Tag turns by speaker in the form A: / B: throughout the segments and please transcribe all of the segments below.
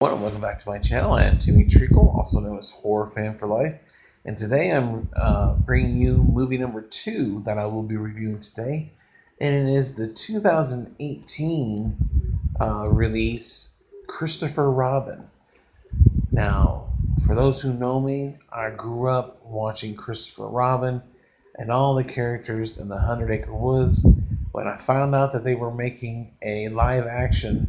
A: Welcome back to my channel. I am Timmy Treacle, also known as Horror Fan for Life. And today I'm bringing you movie number 2 that I will be reviewing today. And it is the 2018 release, Christopher Robin. Now, for those who know me, I grew up watching Christopher Robin and all the characters in the 100 Acre Woods. When I found out that they were making a live action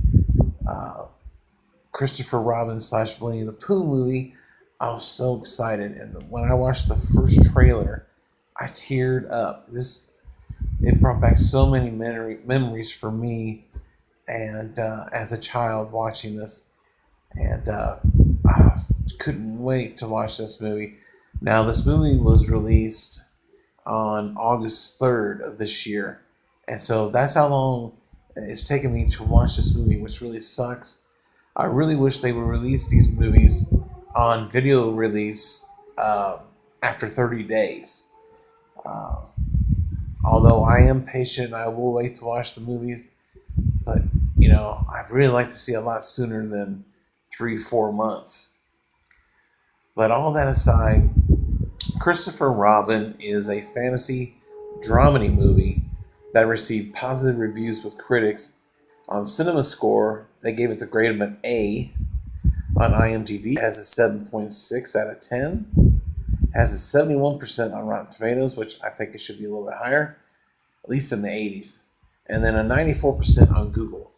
A: Christopher Robin / Winnie the Pooh movie, I was so excited. And when I watched the first trailer, I teared up. It brought back so many memories for me, and as a child watching this, and I couldn't wait to watch this movie. Now, this movie was released on August 3rd of this year, and so that's how long it's taken me to watch this movie, which really sucks. I really wish they would release these movies on video release after 30 days. Uh, Although I am patient, I will wait to watch the movies. But, I'd really like to see a lot sooner than 3-4 months. But all that aside, Christopher Robin is a fantasy dramedy movie that received positive reviews with critics. On CinemaScore, they gave it the grade of an A. On IMDb, it has a 7.6 out of 10. It has a 71% on Rotten Tomatoes, which I think it should be a little bit higher, at least in the 80s. And then a 94% on Google.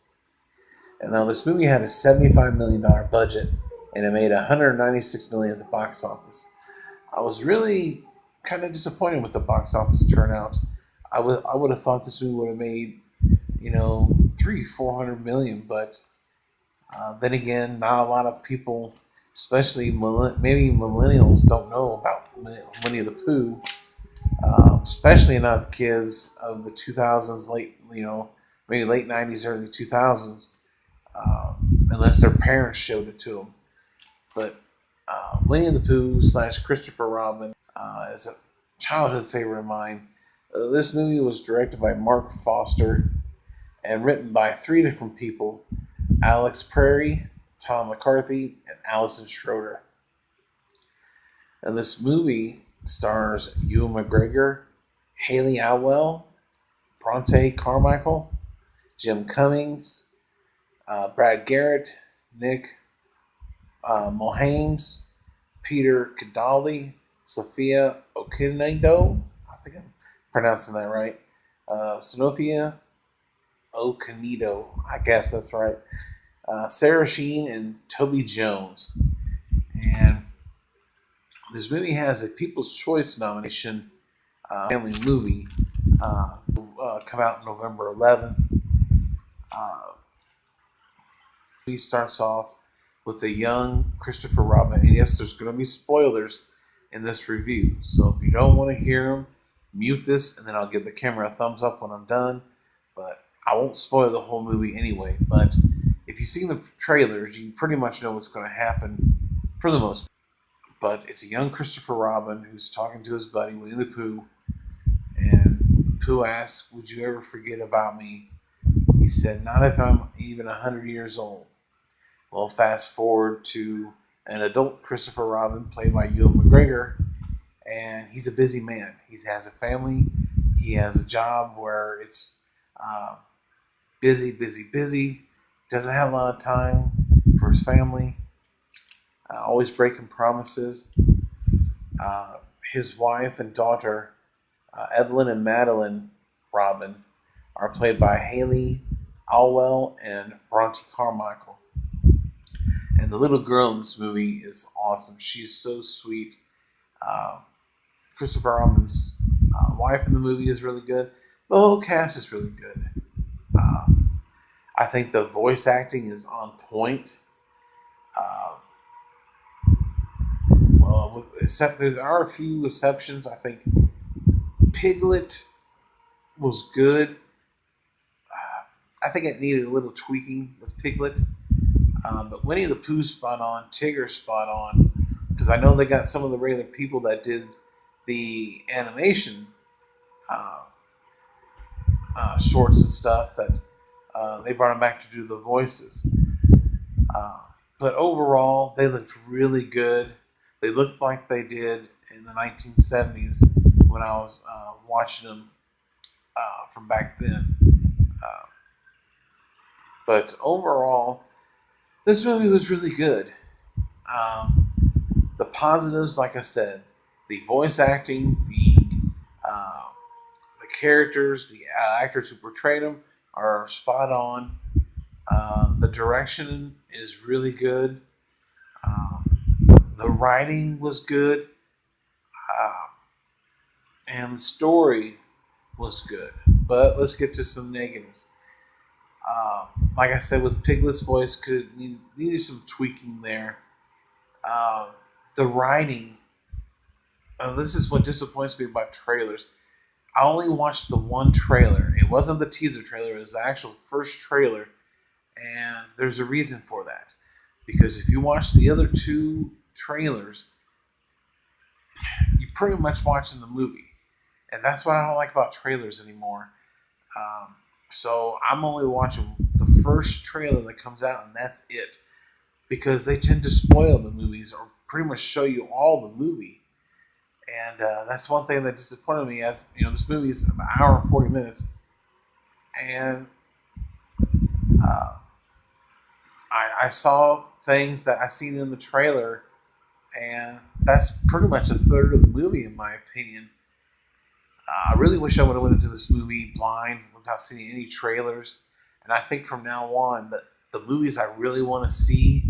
A: And now this movie had a $75 million budget, and it made $196 million at the box office. I was really kind of disappointed with the box office turnout. I would have thought this movie would have made 300-400 million, but then again, not a lot of people, especially maybe millennials, don't know about Winnie the Pooh, especially not the kids of the 2000s, maybe late 90s, early 2000s, unless their parents showed it to them. But Winnie the Pooh / Christopher Robin is a childhood favorite of mine. This movie was directed by Mark Foster and written by 3 different people: Alex Prairie, Tom McCarthy, and Allison Schroeder. And this movie stars Ewan McGregor, Haley Atwell, Bronte Carmichael, Jim Cummings, Brad Garrett, Nick Mohames, Peter Cadaldi, Sophia Okonedo, I think I'm pronouncing that right, Sophia Okonedo, I guess that's right, Sarah Sheen, and Toby Jones. And this movie has a People's Choice nomination, family movie, come out November 11th. He starts off with a young Christopher Robin, and yes, there's going to be spoilers in this review, so if you don't want to hear them, mute this, and then I'll give the camera a thumbs up when I'm done. But I won't spoil the whole movie anyway. But if you've seen the trailers, you pretty much know what's going to happen for the most part. But it's a young Christopher Robin who's talking to his buddy Winnie the Pooh, and Pooh asks, "Would you ever forget about me?" He said, "Not if I'm even 100 years old." Well, fast forward to an adult Christopher Robin, played by Ewan McGregor, and he's a busy man. He has a family. He has a job where it's busy. Doesn't have a lot of time for his family. Always breaking promises. His wife and daughter, Evelyn and Madeline Robin, are played by Haley Atwell and Bronte Carmichael. And the little girl in this movie is awesome. She's so sweet. Christopher Robin's wife in the movie is really good. The whole cast is really good. I think the voice acting is on point. Except there are a few exceptions. I think Piglet was good. I think it needed a little tweaking with Piglet. But Winnie the Pooh spot on, Tigger spot on, because I know they got some of the regular people that did the animation shorts and stuff that they brought him back to do the voices. But overall, they looked really good. They looked like they did in the 1970s when I was watching them from back then. Uh, but overall, this movie was really good. Um, the positives, like I said, the voice acting, uh, the characters, the actors who portrayed them are spot on. The direction is really good. Um, the writing was good, uh, and the story was good. But let's get to some negatives. Uh, like I said, with Piglet's voice, needed some tweaking there. Uh, the writing. This is what disappoints me about trailers. I only watched the one trailer. It wasn't the teaser trailer. It was the actual first trailer, and there's a reason for that. Because if you watch the other two trailers, you're pretty much watching the movie, and that's what I don't like about trailers anymore. So I'm only watching the first trailer that comes out, and that's it. Because they tend to spoil the movies or pretty much show you all the movie. And that's one thing that disappointed me. As you know, this movie is an hour and 40 minutes, and uh, I saw things that I seen in the trailer, and that's pretty much a third of the movie, in my opinion. I really wish I would have went into this movie blind without seeing any trailers. And I think from now on that the movies I really want to see,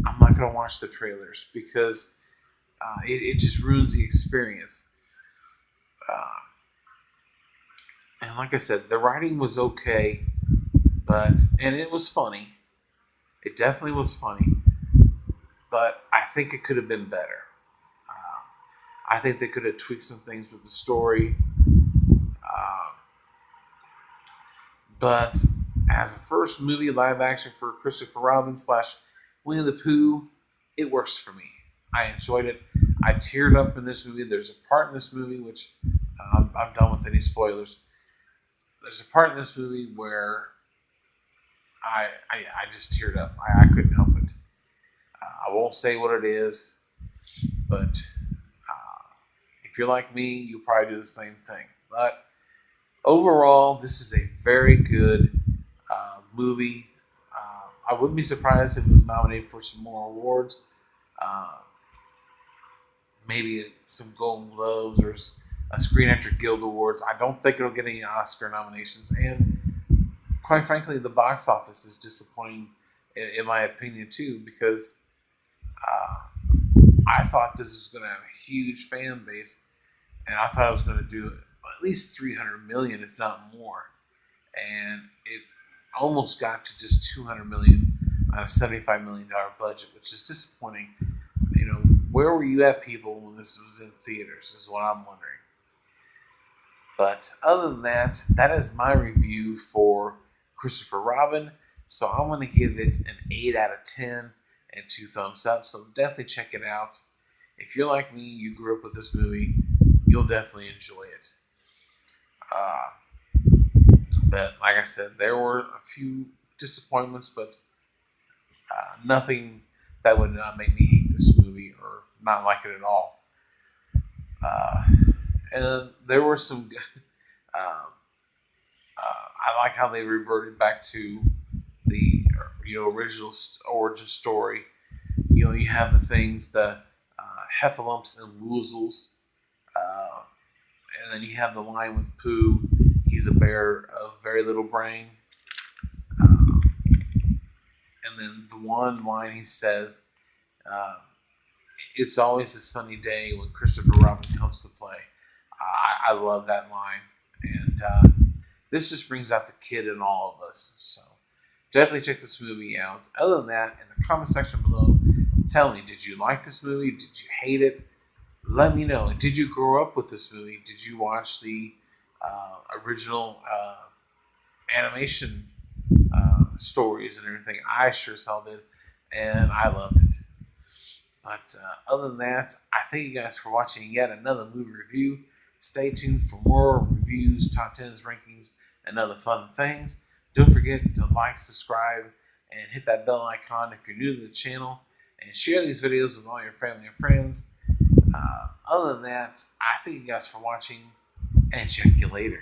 A: I'm not going to watch the trailers because it just ruins the experience. Uh, and like I said, the writing was okay, and it was funny. It definitely was funny, but I think it could have been better. I think they could have tweaked some things with the story. Uh, but as a first movie live action for Christopher Robin slash Winnie the Pooh, it works for me. I enjoyed it. I teared up in this movie. There's a part in this movie which I'm done with any spoilers. There's a part in this movie where I just teared up. I couldn't help it. I won't say what it is, but if you're like me, you'll probably do the same thing. But overall, this is a very good movie. I wouldn't be surprised if it was nominated for some more awards. Uh, Maybe some Golden Globes or a Screen Actor Guild Awards. I don't think it'll get any Oscar nominations. And quite frankly, the box office is disappointing, in my opinion, too, because uh, I thought this was going to have a huge fan base, and I thought it was going to do at least 300 million, if not more. And it almost got to just 200 million on a $75 million budget, which is disappointing. You know, where were you at, people, when this was in theaters, is what I'm wondering. But other than that, that is my review for Christopher Robin. So I'm going to give it an 8 out of 10 and 2 thumbs up. So definitely check it out. If you're like me, you grew up with this movie, you'll definitely enjoy it. Uh, but like I said, there were a few disappointments, but nothing that would make me hate this movie or not like it at all. Uh, and there were some. Um, I like how they reverted back to the original origin story. You know, you have the things, the heffalumps and woozles, uh, and then you have the line with Pooh. He's a bear of very little brain. And then the one line he says, uh, "It's always a sunny day when Christopher Robin comes to play." I love that line, and this just brings out the kid in all of us. So definitely check this movie out. Other than that, in the comment section below, tell me, did you like this movie? Did you hate it? Let me know. And did you grow up with this movie? Did you watch the original animation stories and everything? I sure as hell did, and I loved it. But other than that, I thank you guys for watching yet another movie review. Stay tuned for more reviews, top 10s, rankings, and other fun things. Don't forget to like, subscribe, and hit that bell icon if you're new to the channel, and share these videos with all your family and friends. Other than that, I thank you guys for watching, and check you later.